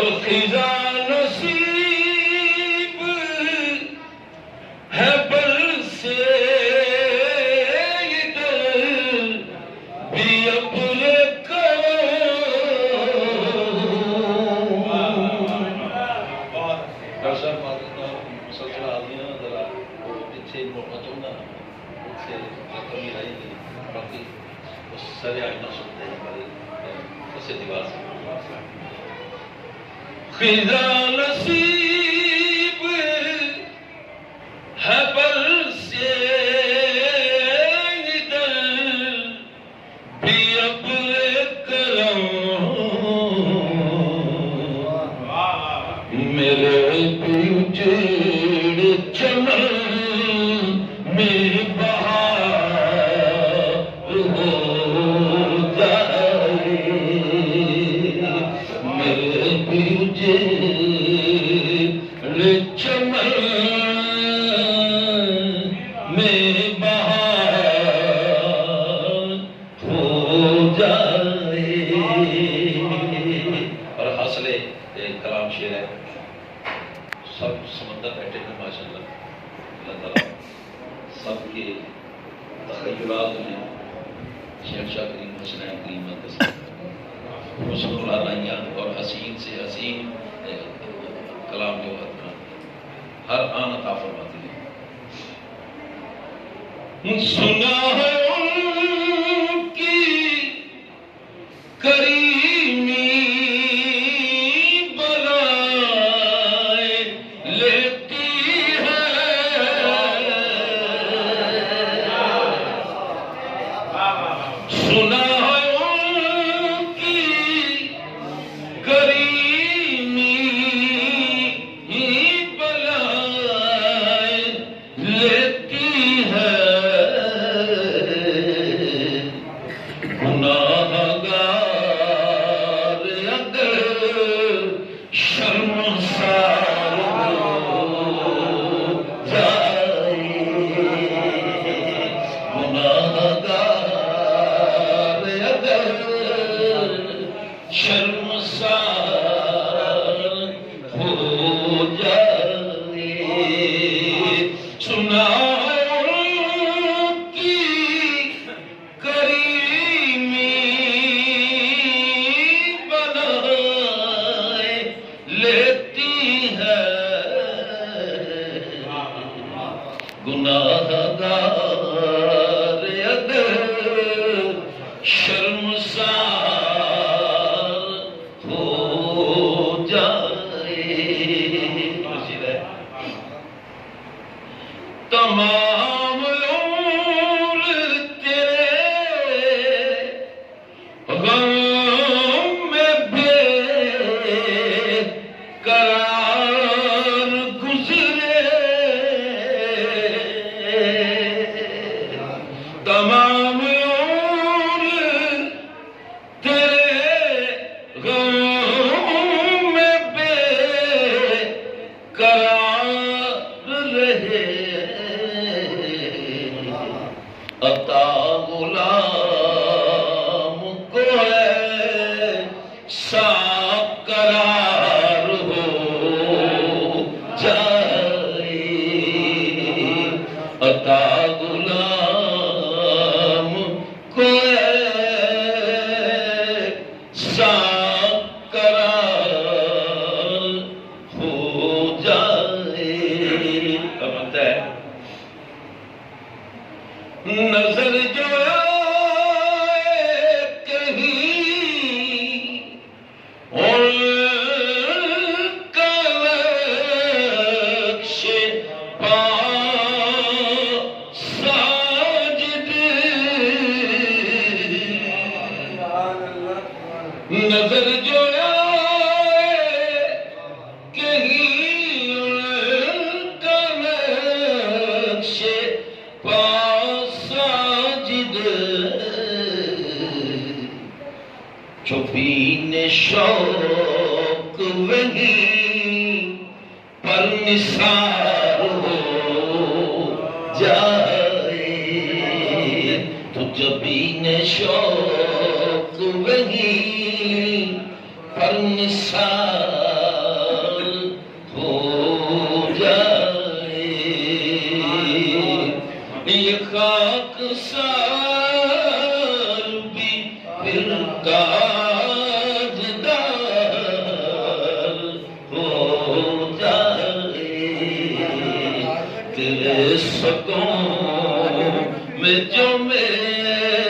اور خزاں نصیب ہے پر سے بھی اپنے مسلسل آدمی ذرا پیچھے بچوں گا سے کمی رہے گی باقی اس سرے آئینہ سنتے ہیں ہمارے اسے دیوار سے خزاں نصیب ہے پر سے بھی اپنے کرم میرے پیچھے چمن میں بہار ہو جائے میرے پیچھے چمن میں بہار ہو جائے. اور حاصلے کلام شعر ہے سب سمندر بیٹھے ہیں ماشاءاللہ اللہ تعالیٰ سب کے تخیلات میں شہنشاہ کریم حسنین کریم حسن العرائیاں اور حسین سے حسین کلام جو ہر آن عطا فرماتی ہے. سنا ہے ان کی کریمی تمام عمر تیرے غم میں بے قرار گزرے تمام عمر تیرے غم میں بے قرار رہے عطا غلام کو ایسا قرار ہو جائے عطا غلام کو ایسا قرار ہو جائے. کہتا ہے نظر جو کہیں اور کا نقش پا ساجد نظر جو کہیں اور کا نقش پا چھپین شوق وہیں پر نثار ہو جائے تو چھپین شوق وہیں پر نثار یہ خاک سار بھی پھر تاجدار ہو جائے تیرے سکوں میں جو میرے